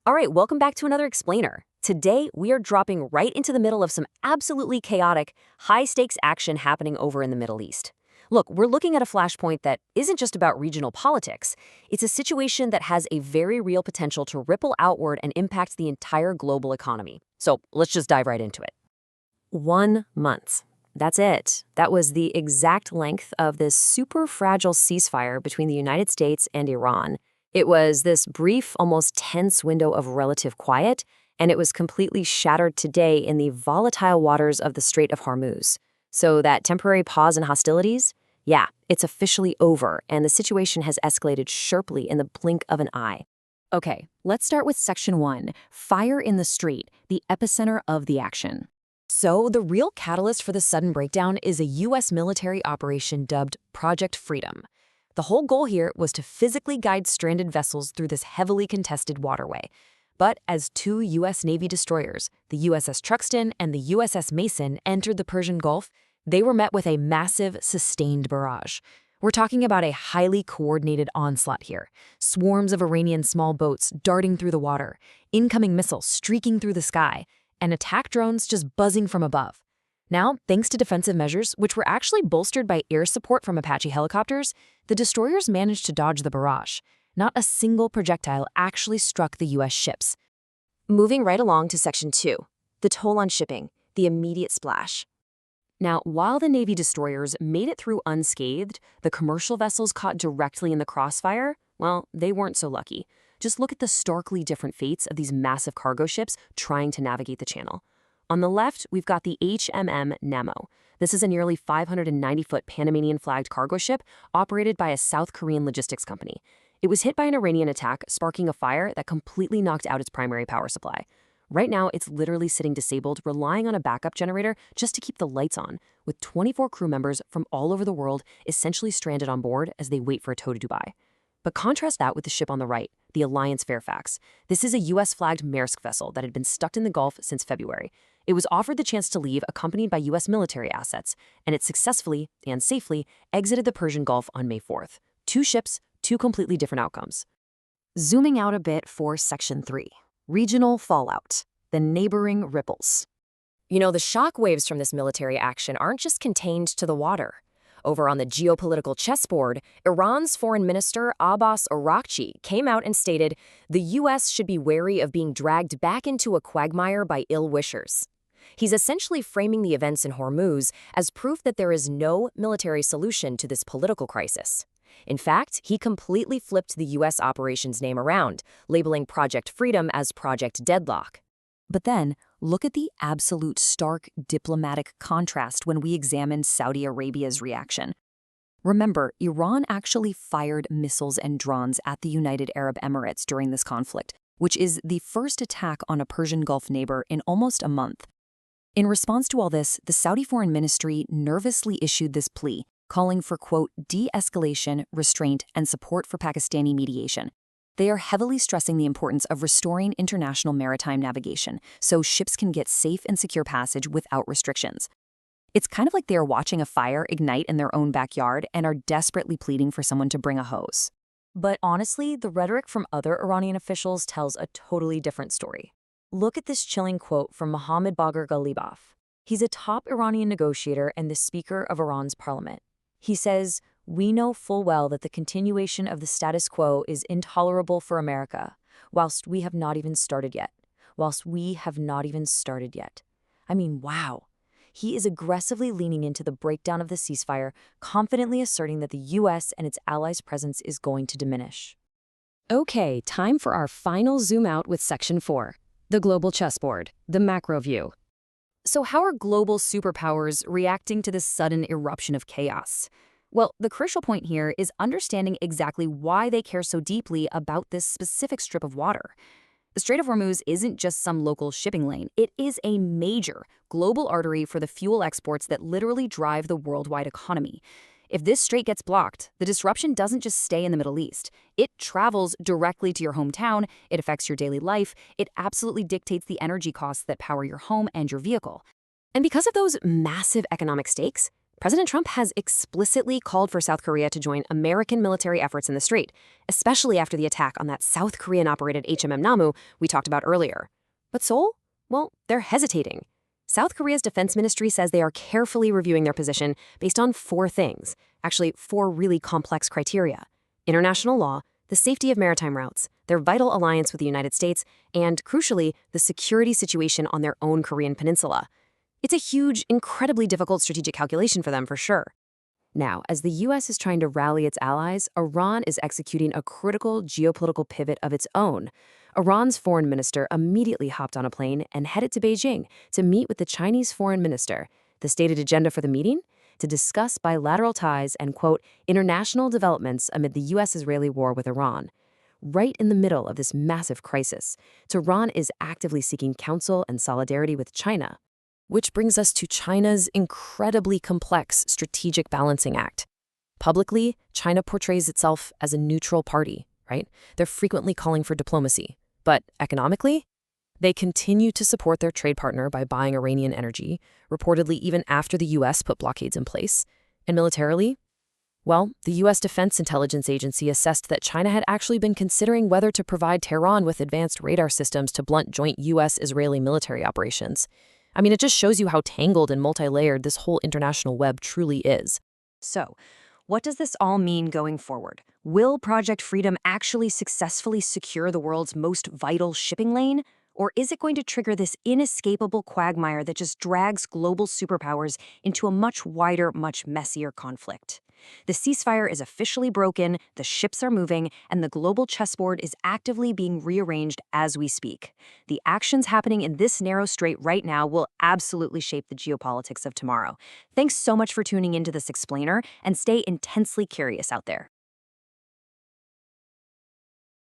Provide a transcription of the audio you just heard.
All right, welcome back to another explainer. Today, we are dropping right into the middle of some absolutely chaotic, high-stakes action happening over in the Middle East. Look, we're looking at a flashpoint that isn't just about regional politics. It's a situation that has a very real potential to ripple outward and impact the entire global economy. So let's just dive right into it. 1 month. That's it. That was the exact length of this super fragile ceasefire between the United States and Iran. It was this brief, almost tense window of relative quiet, and it was completely shattered today in the volatile waters of the Strait of Hormuz. So that temporary pause in hostilities? Yeah, it's officially over, and the situation has escalated sharply in the blink of an eye. Okay, let's start with Section 1, Fire in the Strait, the epicenter of the action. So the real catalyst for the sudden breakdown is a U.S. military operation dubbed Project Freedom. The whole goal here was to physically guide stranded vessels through this heavily contested waterway. But as two U.S. Navy destroyers, the USS Truxtun and the USS Mason, entered the Persian Gulf, they were met with a massive, sustained barrage. We're talking about a highly coordinated onslaught here. Swarms of Iranian small boats darting through the water, incoming missiles streaking through the sky, and attack drones just buzzing from above. Now, thanks to defensive measures, which were actually bolstered by air support from Apache helicopters, the destroyers managed to dodge the barrage. Not a single projectile actually struck the U.S. ships. Moving right along to Section 2, the toll on shipping, the immediate splash. Now, while the Navy destroyers made it through unscathed, the commercial vessels caught directly in the crossfire, well, they weren't so lucky. Just look at the starkly different fates of these massive cargo ships trying to navigate the channel. On the left, we've got the HMM Nemo. This is a nearly 590-foot Panamanian-flagged cargo ship operated by a South Korean logistics company. It was hit by an Iranian attack, sparking a fire that completely knocked out its primary power supply. Right now, it's literally sitting disabled, relying on a backup generator just to keep the lights on, with 24 crew members from all over the world essentially stranded on board as they wait for a tow to Dubai. But contrast that with the ship on the right, the Alliance Fairfax. This is a U.S.-flagged Maersk vessel that had been stuck in the Gulf since February. It was offered the chance to leave accompanied by U.S. military assets, and it successfully and safely exited the Persian Gulf on May 4th. 2 ships, 2 completely different outcomes. Zooming out a bit for Section 3, regional fallout, the neighboring ripples. You know, the shock waves from this military action aren't just contained to the water. Over on the geopolitical chessboard, Iran's foreign minister Abbas Araghchi came out and stated the U.S. should be wary of being dragged back into a quagmire by ill-wishers. He's essentially framing the events in Hormuz as proof that there is no military solution to this political crisis. In fact, he completely flipped the U.S. operation's name around, labeling Project Freedom as Project Deadlock. But then, look at the absolute stark diplomatic contrast when we examine Saudi Arabia's reaction. Remember, Iran actually fired missiles and drones at the United Arab Emirates during this conflict, which is the first attack on a Persian Gulf neighbor in almost a month. In response to all this, the Saudi Foreign Ministry nervously issued this plea, calling for, quote, de-escalation, restraint, and support for Pakistani mediation. They are heavily stressing the importance of restoring international maritime navigation so ships can get safe and secure passage without restrictions. It's kind of like they are watching a fire ignite in their own backyard and are desperately pleading for someone to bring a hose. But honestly, the rhetoric from other Iranian officials tells a totally different story. Look at this chilling quote from Mohammad Bagher Ghalibaf. He's a top Iranian negotiator and the Speaker of Iran's parliament. He says, "We know full well that the continuation of the status quo is intolerable for America, whilst we have not even started yet. I mean, wow. He is aggressively leaning into the breakdown of the ceasefire, confidently asserting that the U.S. and its allies' presence is going to diminish. Okay, time for our final zoom out with Section 4, the global chessboard, the macro view. So how are global superpowers reacting to this sudden eruption of chaos? Well, the crucial point here is understanding exactly why they care so deeply about this specific strip of water. The Strait of Hormuz isn't just some local shipping lane. It is a major global artery for the fuel exports that literally drive the worldwide economy. If this strait gets blocked, the disruption doesn't just stay in the Middle East. It travels directly to your hometown, it affects your daily life, it absolutely dictates the energy costs that power your home and your vehicle. And because of those massive economic stakes, President Trump has explicitly called for South Korea to join American military efforts in the Strait, especially after the attack on that South Korean-operated HMM we talked about earlier. But Seoul? Well, they're hesitating. South Korea's defense ministry says they are carefully reviewing their position based on 4 things, actually 4 really complex criteria: international law, the safety of maritime routes, their vital alliance with the United States, and, crucially, the security situation on their own Korean peninsula. It's a huge, incredibly difficult strategic calculation for them, for sure. Now, as the U.S. is trying to rally its allies, Iran is executing a critical geopolitical pivot of its own. Iran's foreign minister immediately hopped on a plane and headed to Beijing to meet with the Chinese foreign minister. The stated agenda for the meeting? To discuss bilateral ties and, quote, international developments amid the U.S.-Israeli war with Iran. Right in the middle of this massive crisis, Tehran is actively seeking counsel and solidarity with China. Which brings us to China's incredibly complex strategic balancing act. Publicly, China portrays itself as a neutral party, right? They're frequently calling for diplomacy. But economically, they continue to support their trade partner by buying Iranian energy, reportedly even after the U.S. put blockades in place. And militarily, well, the U.S. Defense Intelligence Agency assessed that China had actually been considering whether to provide Tehran with advanced radar systems to blunt joint U.S.-Israeli military operations. I mean, it just shows you how tangled and multi-layered this whole international web truly is. So, what does this all mean going forward? Will Project Freedom actually successfully secure the world's most vital shipping lane? Or is it going to trigger this inescapable quagmire that just drags global superpowers into a much wider, much messier conflict? The ceasefire is officially broken, the ships are moving, and the global chessboard is actively being rearranged as we speak. The actions happening in this narrow strait right now will absolutely shape the geopolitics of tomorrow. Thanks so much for tuning into this explainer, and stay intensely curious out there.